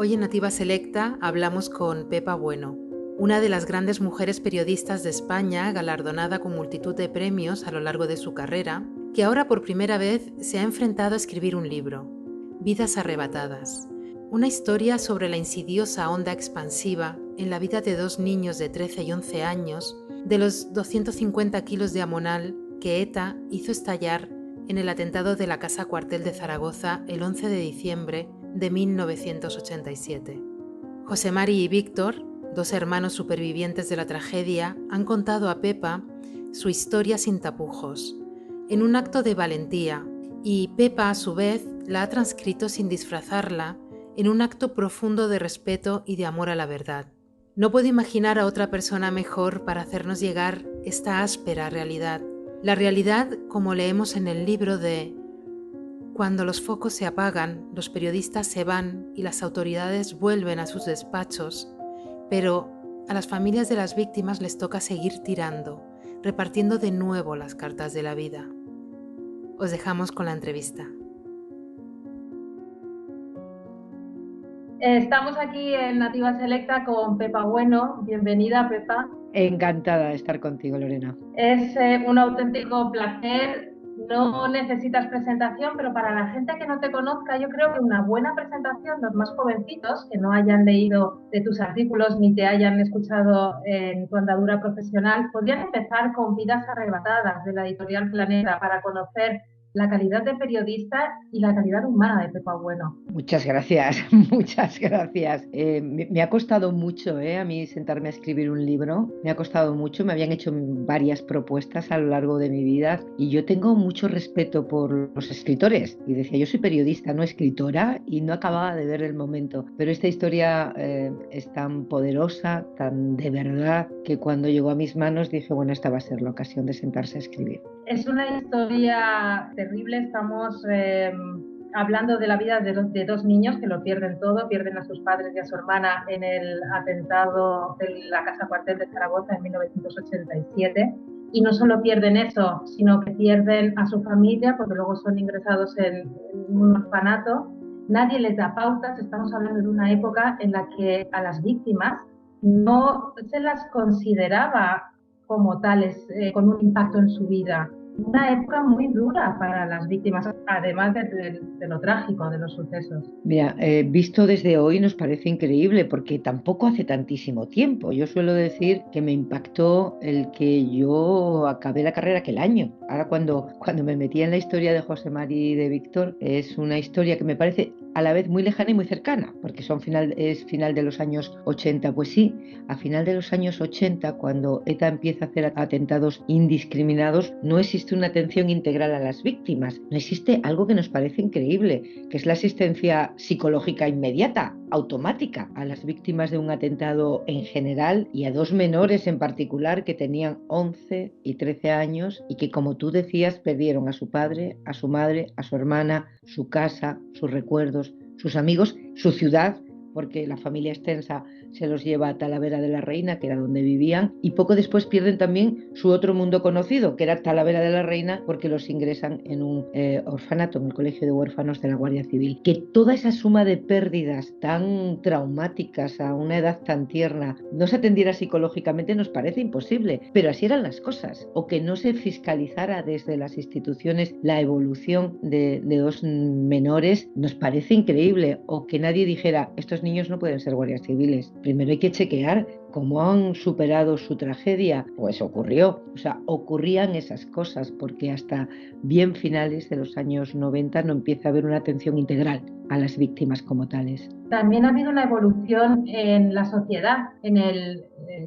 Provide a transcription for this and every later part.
Hoy en Nativa Selecta hablamos con Pepa Bueno, una de las grandes mujeres periodistas de España, galardonada con multitud de premios a lo largo de su carrera, que ahora por primera vez se ha enfrentado a escribir un libro, Vidas arrebatadas, una historia sobre la insidiosa onda expansiva en la vida de dos niños de 13 y 11 años de los 250 kilos de amonal que ETA hizo estallar en el atentado de la Casa Cuartel de Zaragoza el 11 de diciembre de 1987. José Mari y Víctor, dos hermanos supervivientes de la tragedia, han contado a Pepa su historia sin tapujos, en un acto de valentía, y Pepa, a su vez, la ha transcrito sin disfrazarla, en un acto profundo de respeto y de amor a la verdad. No puedo imaginar a otra persona mejor para hacernos llegar esta áspera realidad. La realidad, como leemos en el libro de Cuando los focos se apagan, los periodistas se van y las autoridades vuelven a sus despachos, pero a las familias de las víctimas les toca seguir tirando, repartiendo de nuevo las cartas de la vida. Os dejamos con la entrevista. Estamos aquí en Nativa Selecta con Pepa Bueno. Bienvenida, Pepa. Encantada de estar contigo, Lorena. Es un auténtico placer. No necesitas presentación, pero para la gente que no te conozca, yo creo que una buena presentación, los más jovencitos que no hayan leído de tus artículos ni te hayan escuchado en tu andadura profesional, podrían empezar con Vidas arrebatadas de la editorial Planeta para conocer la calidad de periodista y la calidad humana de Pepa Bueno. Muchas gracias, muchas gracias. Me ha costado mucho a mí sentarme a escribir un libro, me ha costado mucho, me habían hecho varias propuestas a lo largo de mi vida y yo tengo mucho respeto por los escritores y decía, yo soy periodista, no escritora, y no acababa de ver el momento, pero esta historia es tan poderosa, tan de verdad, que cuando llegó a mis manos dije, bueno, esta va a ser la ocasión de sentarse a escribir. Es una historia terrible. Estamos hablando de la vida de dos niños que lo pierden todo, pierden a sus padres y a su hermana en el atentado de la Casa Cuartel de Zaragoza en 1987. Y no solo pierden eso, sino que pierden a su familia porque luego son ingresados en un orfanato. Nadie les da pautas. Estamos hablando de una época en la que a las víctimas no se las consideraba como tales, con un impacto en su vida. Una época muy dura para las víctimas, además de lo trágico de los sucesos. Mira, visto desde hoy nos parece increíble porque tampoco hace tantísimo tiempo. Yo suelo decir que me impactó el que yo acabé la carrera aquel año. Ahora cuando me metí en la historia de José Mari y de Víctor, es una historia que me parece a la vez muy lejana y muy cercana, porque es final de los años 80. Pues sí, a final de los años 80, cuando ETA empieza a hacer atentados indiscriminados, no existe una atención integral a las víctimas, no existe algo que nos parece increíble, que es la asistencia psicológica inmediata, automática, a las víctimas de un atentado en general y a dos menores en particular que tenían 11 y 13 años y que, como tú decías, perdieron a su padre, a su madre, a su hermana, su casa, sus recuerdos, sus amigos, su ciudad, porque la familia extensa se los lleva a Talavera de la Reina, que era donde vivían, y poco después pierden también su otro mundo conocido, que era Talavera de la Reina, porque los ingresan en un orfanato, en el Colegio de Huérfanos de la Guardia Civil. Que toda esa suma de pérdidas tan traumáticas a una edad tan tierna no se atendiera psicológicamente nos parece imposible, pero así eran las cosas. O que no se fiscalizara desde las instituciones la evolución de dos menores nos parece increíble, o que nadie dijera, estos niños no pueden ser guardias civiles. Primero hay que chequear cómo han superado su tragedia. Pues ocurrió, ocurrían esas cosas, porque hasta bien finales de los años 90 no empieza a haber una atención integral a las víctimas como tales. También ha habido una evolución en la sociedad, en el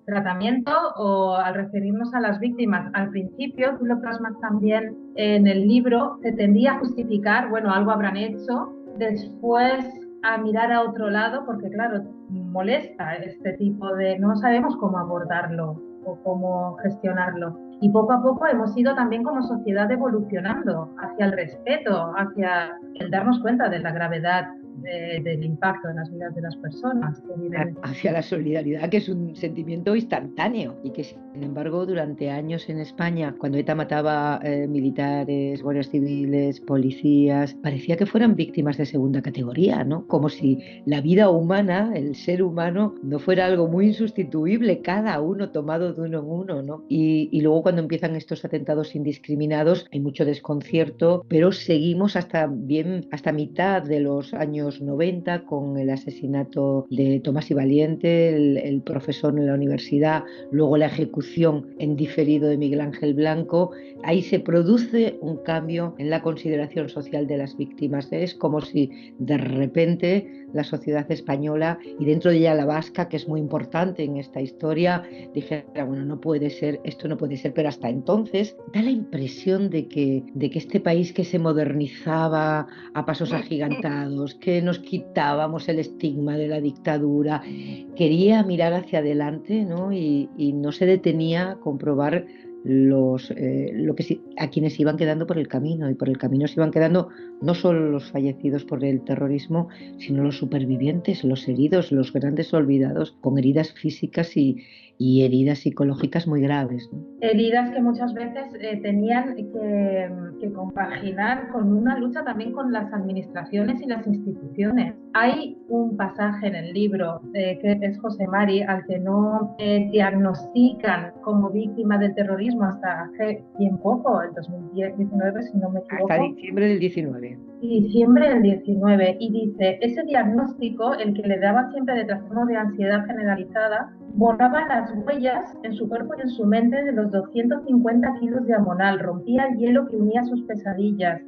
tratamiento o al referirnos a las víctimas. Al principio, tú lo plasmas también en el libro, se tendía a justificar, bueno, algo habrán hecho, después a mirar a otro lado, porque claro, molesta este tipo de, no sabemos cómo abordarlo o cómo gestionarlo. Y poco a poco hemos ido también como sociedad evolucionando hacia el respeto, hacia el darnos cuenta de la gravedad del impacto en las vidas de las personas que viven. Hacia la solidaridad, que es un sentimiento instantáneo y que, sin embargo, durante años en España, cuando ETA mataba militares, guardias civiles, policías, parecía que fueran víctimas de segunda categoría, ¿no? Como si la vida humana, el ser humano, no fuera algo muy insustituible, cada uno tomado de uno en uno, ¿no? Y luego cuando empiezan estos atentados indiscriminados hay mucho desconcierto, pero seguimos hasta mitad de los años 90 con el asesinato de Tomás y Valiente, el profesor en la universidad, luego la ejecución en diferido de Miguel Ángel Blanco. Ahí se produce un cambio en la consideración social de las víctimas. Es como si de repente la sociedad española, y dentro de ella la vasca, que es muy importante en esta historia, dijera, bueno, no puede ser, esto no puede ser, pero hasta entonces da la impresión de que este país que se modernizaba a pasos agigantados, que nos quitábamos el estigma de la dictadura, quería mirar hacia adelante, ¿no? Y no se detenía a comprobar a quienes iban quedando por el camino, y por el camino se iban quedando no solo los fallecidos por el terrorismo, sino los supervivientes, los heridos, los grandes olvidados, con heridas físicas y heridas psicológicas muy graves, ¿no? Heridas que muchas veces tenían que compaginar con una lucha también con las administraciones y las instituciones. Hay un pasaje en el libro que es José Mari, al que no diagnostican como víctima del terrorismo hasta hace bien poco, el 2019, si no me equivoco. Hasta diciembre del 19. Diciembre del 19, y dice, ese diagnóstico, el que le daba siempre de trastorno de ansiedad generalizada, borraba las huellas en su cuerpo y en su mente de los 250 kilos de amonal, rompía el hilo que unía sus pesadillas,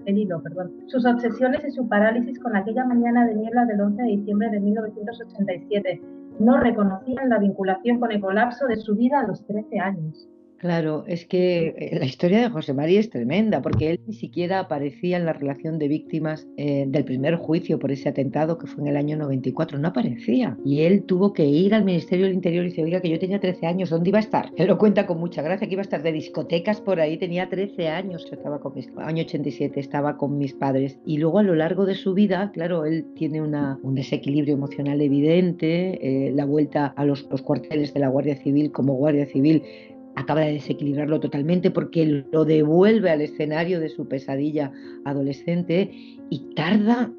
sus obsesiones y su parálisis con aquella mañana de niebla del 11 de diciembre de 1987. No reconocían la vinculación con el colapso de su vida a los 13 años. Claro, es que la historia de José María es tremenda, porque él ni siquiera aparecía en la relación de víctimas del primer juicio por ese atentado que fue en el año 94, no aparecía. Y él tuvo que ir al Ministerio del Interior y decir, oiga, que yo tenía 13 años, ¿dónde iba a estar? Él lo cuenta con mucha gracia, que iba a estar de discotecas por ahí, tenía 13 años, yo estaba año 87, estaba con mis padres. Y luego a lo largo de su vida, claro, él tiene un desequilibrio emocional evidente, la vuelta a los cuarteles de la Guardia Civil como Guardia Civil acaba de desequilibrarlo totalmente porque lo devuelve al escenario de su pesadilla adolescente y tarda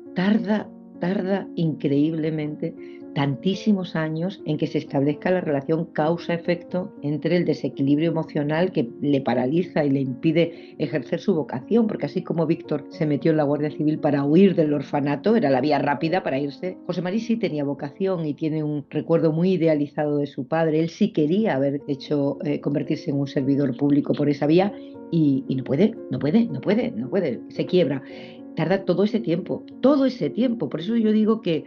increíblemente tantísimos años en que se establezca la relación causa-efecto entre el desequilibrio emocional que le paraliza y le impide ejercer su vocación, porque así como Víctor se metió en la Guardia Civil para huir del orfanato, era la vía rápida para irse, José Mari sí tenía vocación y tiene un recuerdo muy idealizado de su padre. Él sí quería haber hecho convertirse en un servidor público por esa vía y no puede, se quiebra. Tarda todo ese tiempo, por eso yo digo que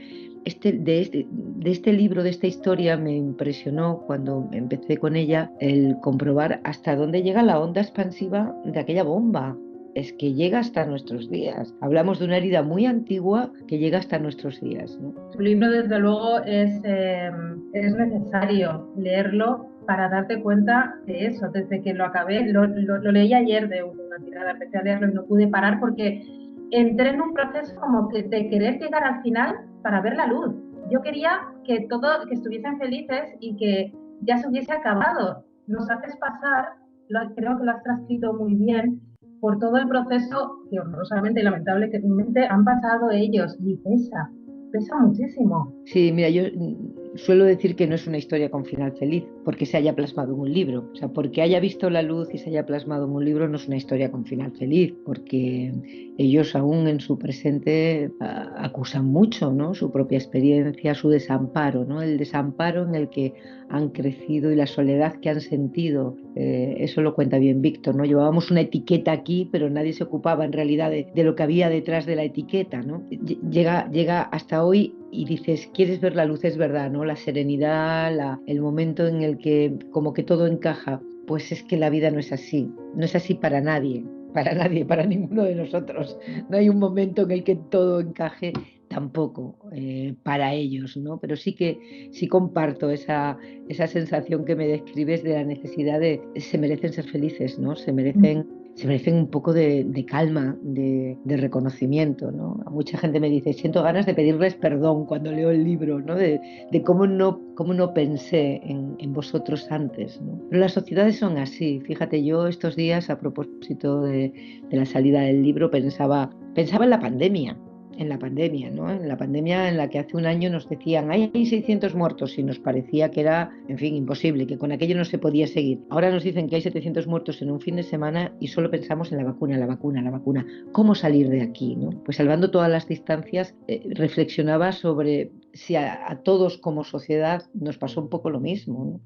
de este libro, de esta historia, me impresionó cuando empecé con ella el comprobar hasta dónde llega la onda expansiva de aquella bomba. Es que llega hasta nuestros días. Hablamos de una herida muy antigua que llega hasta nuestros días, ¿no? Tu libro, desde luego, es necesario leerlo para darte cuenta de eso. Desde que lo acabé, lo leí ayer de una tirada, empecé a leerlo y no pude parar porque entré en un proceso como que de querer llegar al final para ver la luz. Yo quería que estuviesen felices y que ya se hubiese acabado. Nos haces pasar, creo que lo has transcrito muy bien, por todo el proceso que horrorosamente y lamentable que han pasado ellos, y pesa muchísimo. Sí, mira, yo suelo decir que no es una historia con final feliz porque se haya plasmado en un libro. O sea, porque haya visto la luz y se haya plasmado en un libro no es una historia con final feliz, porque ellos aún en su presente acusan mucho, ¿no? Su propia experiencia, su desamparo, ¿no? El desamparo en el que han crecido y la soledad que han sentido. Eso lo cuenta bien Víctor, ¿no? Llevábamos una etiqueta aquí, pero nadie se ocupaba en realidad de lo que había detrás de la etiqueta, ¿no? Llega hasta hoy y dices, quieres ver la luz, es verdad, ¿no? La serenidad, el momento en el que como que todo encaja. Pues es que la vida no es así para nadie, para ninguno de nosotros. No hay un momento en el que todo encaje tampoco para ellos, ¿no? Pero sí comparto esa sensación que me describes de la necesidad se merecen ser felices, ¿no? Se merecen se merecen un poco de calma, de reconocimiento, ¿no? A mucha gente me dice, siento ganas de pedirles perdón cuando leo el libro, ¿no? De cómo no pensé en vosotros antes, ¿no? Pero las sociedades son así. Fíjate, yo estos días, a propósito de la salida del libro, pensaba en la pandemia, ¿no? En la pandemia en la que hace un año nos decían, hay 600 muertos y nos parecía que era, en fin, imposible, que con aquello no se podía seguir. Ahora nos dicen que hay 700 muertos en un fin de semana y solo pensamos en la vacuna, la vacuna, la vacuna. ¿Cómo salir de aquí, no? Pues salvando todas las distancias, reflexionaba sobre si a todos como sociedad nos pasó un poco lo mismo, ¿no?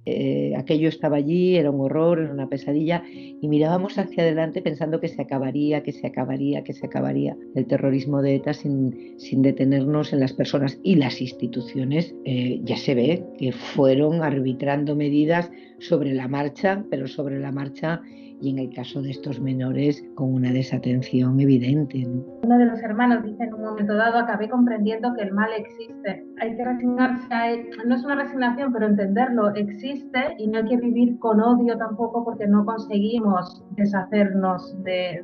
Aquello estaba allí, era un horror, era una pesadilla y mirábamos hacia adelante pensando que se acabaría, que se acabaría, que se acabaría el terrorismo de ETA sin detenernos en las personas y las instituciones. Ya se ve que fueron arbitrando medidas sobre la marcha, pero sobre la marcha y en el caso de estos menores con una desatención evidente, ¿no? Uno de los hermanos dice en un momento dado, acabé comprendiendo que el mal existe. Hay que resignarse a él. No es una resignación, pero entenderlo, existe y no hay que vivir con odio tampoco porque no conseguimos deshacernos de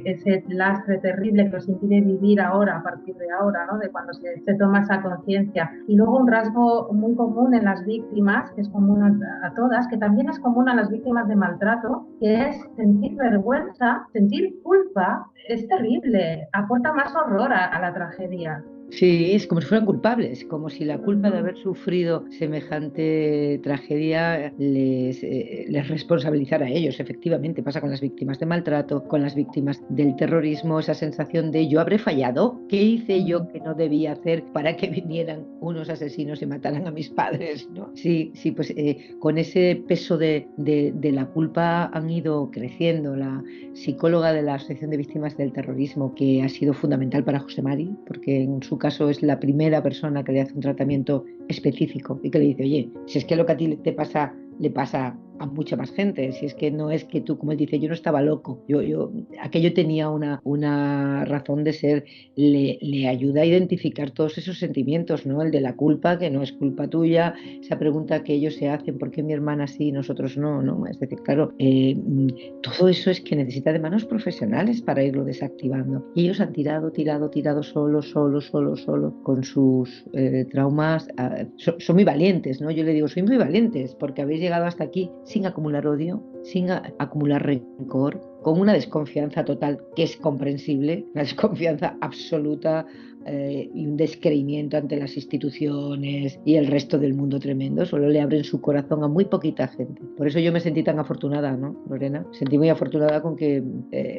ese lastre terrible que nos impide vivir ahora, a partir de ahora, ¿no? De cuando se toma esa conciencia. Y luego un rasgo muy común en las víctimas, que es común a todas, que también es común a las víctimas de maltrato, que es sentir vergüenza, sentir culpa. Es terrible, aporta más horror a la tragedia. Sí, es como si fueran culpables, como si la culpa de haber sufrido semejante tragedia les responsabilizara a ellos. Efectivamente, pasa con las víctimas de maltrato, con las víctimas del terrorismo, esa sensación de yo habré fallado, ¿qué hice yo que no debía hacer para que vinieran unos asesinos y mataran a mis padres? ¿No? Sí, sí, pues con ese peso de la culpa han ido creciendo. La psicóloga de la Asociación de Víctimas del Terrorismo, que ha sido fundamental para José Mari, porque en su caso es la primera persona que le hace un tratamiento específico y que le dice, oye, si es que lo que a ti te pasa le pasa a mucha más gente, si es que no es que tú, como él dice, yo no estaba loco, aquello tenía una razón de ser, le ayuda a identificar todos esos sentimientos, ¿no? El de la culpa, que no es culpa tuya, esa pregunta que ellos se hacen, ¿por qué mi hermana sí y nosotros no? ¿No? Es decir, claro, todo eso es que necesita de manos profesionales para irlo desactivando. Y ellos han tirado solos, con sus traumas. Son muy valientes, ¿no? Yo le digo, sois muy valientes porque habéis llegado hasta aquí sin acumular odio, sin acumular rencor, con una desconfianza total que es comprensible, una desconfianza absoluta y un descreimiento ante las instituciones y el resto del mundo tremendo. Solo le abren su corazón a muy poquita gente. Por eso yo me sentí tan afortunada, ¿no, Lorena? Me sentí muy afortunada con que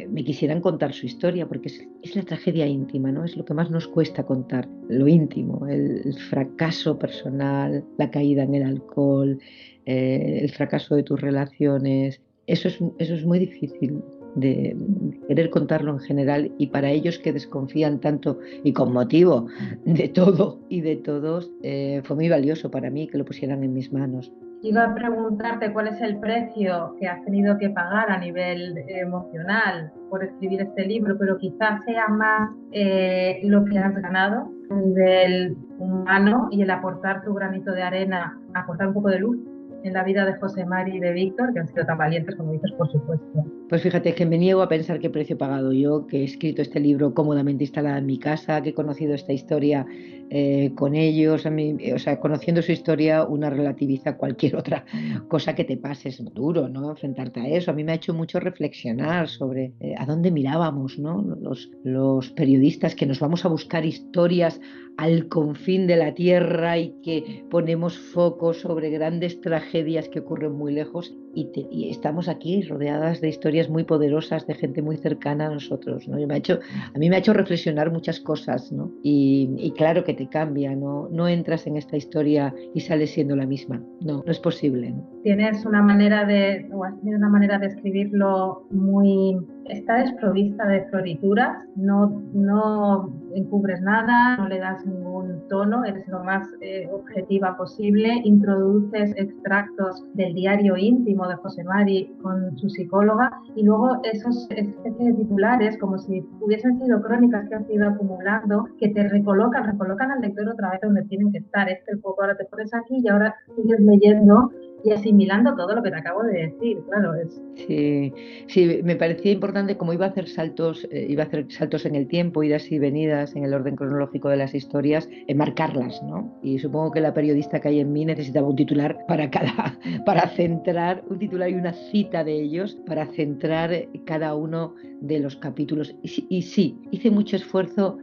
me quisieran contar su historia, porque es la tragedia íntima, ¿no? Es lo que más nos cuesta contar, lo íntimo, el fracaso personal, la caída en el alcohol, el fracaso de tus relaciones. Eso es muy difícil de querer contarlo en general, y para ellos que desconfían tanto y con motivo de todo y de todos, fue muy valioso para mí que lo pusieran en mis manos. Iba a preguntarte cuál es el precio que has tenido que pagar a nivel emocional por escribir este libro, pero quizás sea más lo que has ganado a nivel humano y el aportar tu granito de arena, aportar un poco de luz en la vida de José Mari y de Víctor, que han sido tan valientes como dices, por supuesto. Pues fíjate que me niego a pensar qué precio he pagado yo, que he escrito este libro cómodamente instalada en mi casa, que he conocido esta historia con ellos. O sea, conociendo su historia, una relativiza cualquier otra cosa que te pase. Es duro, ¿no? Enfrentarte a eso. A mí me ha hecho mucho reflexionar sobre a dónde mirábamos, ¿no? Los periodistas que nos vamos a buscar historias al confín de la tierra y que ponemos foco sobre grandes tragedias que ocurren muy lejos, y estamos aquí rodeadas de historias muy poderosas de gente muy cercana a nosotros, ¿no? A mí me ha hecho reflexionar muchas cosas, ¿no? Y claro que te cambia, ¿no? No entras en esta historia y sales siendo la misma. No, no es posible, ¿no? Tienes una manera o has tenido una manera de escribirlo muy... Está desprovista de florituras, no encubres nada, no le das ningún tono, eres lo más objetiva posible, introduces extractos del diario íntimo de José Mari con su psicóloga, y luego esos especies de titulares, como si hubiesen sido crónicas que has ido acumulando, que te recolocan al lector otra vez donde tienen que estar. Este el foco, ahora te pones aquí y ahora sigues leyendo y asimilando todo lo que te acabo de decir, claro, Sí, sí, me parecía importante como iba a hacer saltos en el tiempo, idas y venidas en el orden cronológico de las historias, marcarlas, ¿no? Y supongo que la periodista que hay en mí necesitaba un titular para centrar, un titular y una cita de ellos para centrar cada uno de los capítulos. Y sí, hice mucho esfuerzo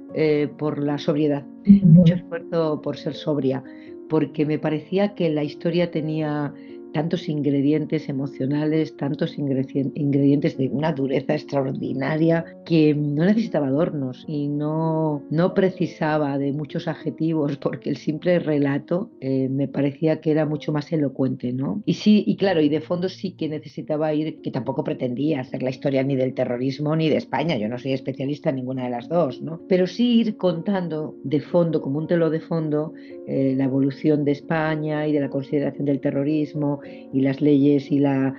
por la sobriedad, mucho esfuerzo por ser sobria, porque me parecía que la historia tenía tantos ingredientes emocionales, tantos ingredientes de una dureza extraordinaria que no necesitaba adornos y no precisaba de muchos adjetivos porque el simple relato me parecía que era mucho más elocuente, ¿no? Y sí, y claro, y de fondo sí que necesitaba ir, que tampoco pretendía hacer la historia ni del terrorismo ni de España, yo no soy especialista en ninguna de las dos, ¿no? Pero sí ir contando de fondo, como un telón de fondo, la evolución de España y de la consideración del terrorismo y las leyes y la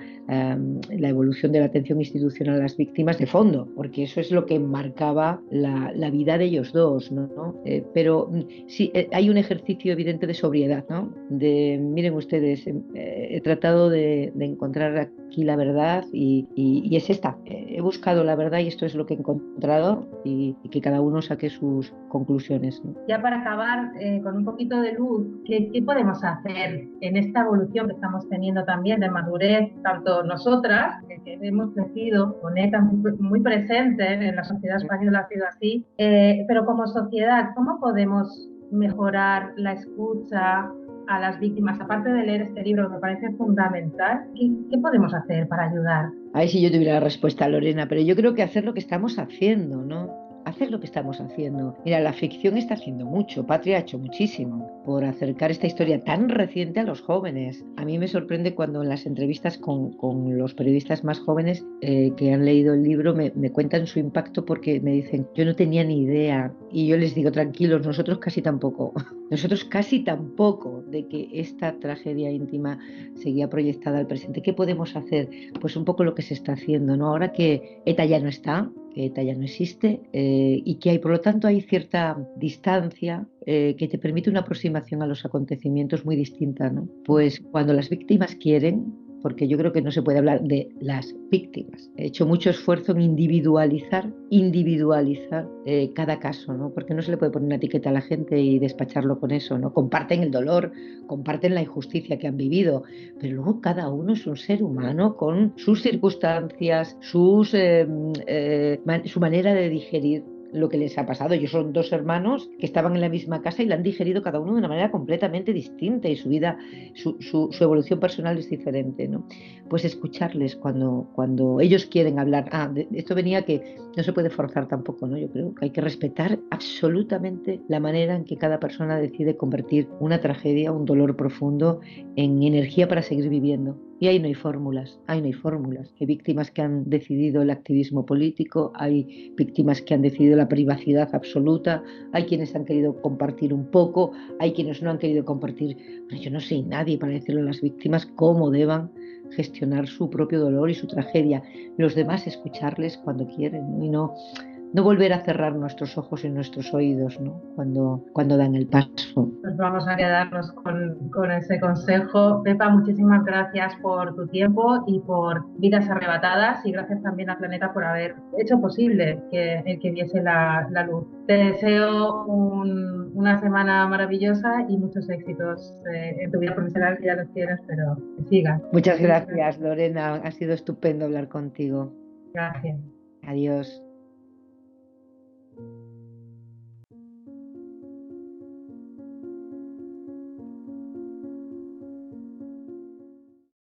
evolución de la atención institucional a las víctimas de fondo, porque eso es lo que marcaba la vida de ellos dos, ¿no? Pero sí, hay un ejercicio evidente de sobriedad, ¿no? Miren ustedes, he tratado de encontrar aquí la verdad y es esta. He buscado la verdad y esto es lo que he encontrado y que cada uno saque sus conclusiones, ¿no? ya para acabar, con un poquito de luz, ¿qué podemos hacer en esta evolución que estamos teniendo también de madurez, tanto nosotras, que hemos crecido con ETA muy presente en la sociedad española, ha sido así, pero como sociedad, ¿cómo podemos mejorar la escucha a las víctimas? Aparte de leer este libro, que me parece fundamental, ¿qué podemos hacer para ayudar? A ver si yo tuviera la respuesta, Lorena, pero yo creo que hacer lo que estamos haciendo, ¿no? Hacer lo que estamos haciendo. Mira, la ficción está haciendo mucho, Patria ha hecho muchísimo por acercar esta historia tan reciente a los jóvenes. A mí me sorprende cuando en las entrevistas con los periodistas más jóvenes que han leído el libro me cuentan su impacto porque me dicen, yo no tenía ni idea. Y yo les digo, tranquilos, nosotros casi tampoco. Nosotros casi tampoco de que esta tragedia íntima seguía proyectada al presente. ¿Qué podemos hacer? Pues un poco lo que se está haciendo, ¿no? Ahora que ETA ya no está, que ETA ya no existe y que hay, por lo tanto, hay cierta distancia que te permite una aproximación a los acontecimientos muy distinta, ¿no? Pues cuando las víctimas quieren, porque yo creo que no se puede hablar de las víctimas. He hecho mucho esfuerzo en individualizar cada caso, ¿no? Porque no se le puede poner una etiqueta a la gente y despacharlo con eso, ¿no? Comparten el dolor, comparten la injusticia que han vivido, pero luego cada uno es un ser humano con sus circunstancias, su manera de digerir lo que les ha pasado. Ellos son dos hermanos que estaban en la misma casa y la han digerido cada uno de una manera completamente distinta y su vida, su evolución personal es diferente, ¿no? Pues escucharles cuando ellos quieren hablar. Esto venía que no se puede forzar tampoco, ¿no? Yo creo que hay que respetar absolutamente la manera en que cada persona decide convertir una tragedia, un dolor profundo, en energía para seguir viviendo. Y ahí no hay fórmulas, ahí no hay fórmulas. Hay víctimas que han decidido el activismo político, hay víctimas que han decidido la privacidad absoluta, hay quienes han querido compartir un poco, hay quienes no han querido compartir. Pero yo no soy nadie para decirle a las víctimas cómo deban gestionar su propio dolor y su tragedia. Los demás escucharles cuando quieren, ¿no? Y no volver a cerrar nuestros ojos y nuestros oídos, ¿no? Cuando dan el paso. Pues vamos a quedarnos con ese consejo. Pepa, muchísimas gracias por tu tiempo y por Vidas Arrebatadas, y gracias también a Planeta por haber hecho posible que viese la luz. Te deseo una semana maravillosa y muchos éxitos en tu vida profesional, que ya los tienes, pero que sigas. Muchas gracias, Lorena. Ha sido estupendo hablar contigo. Gracias. Adiós.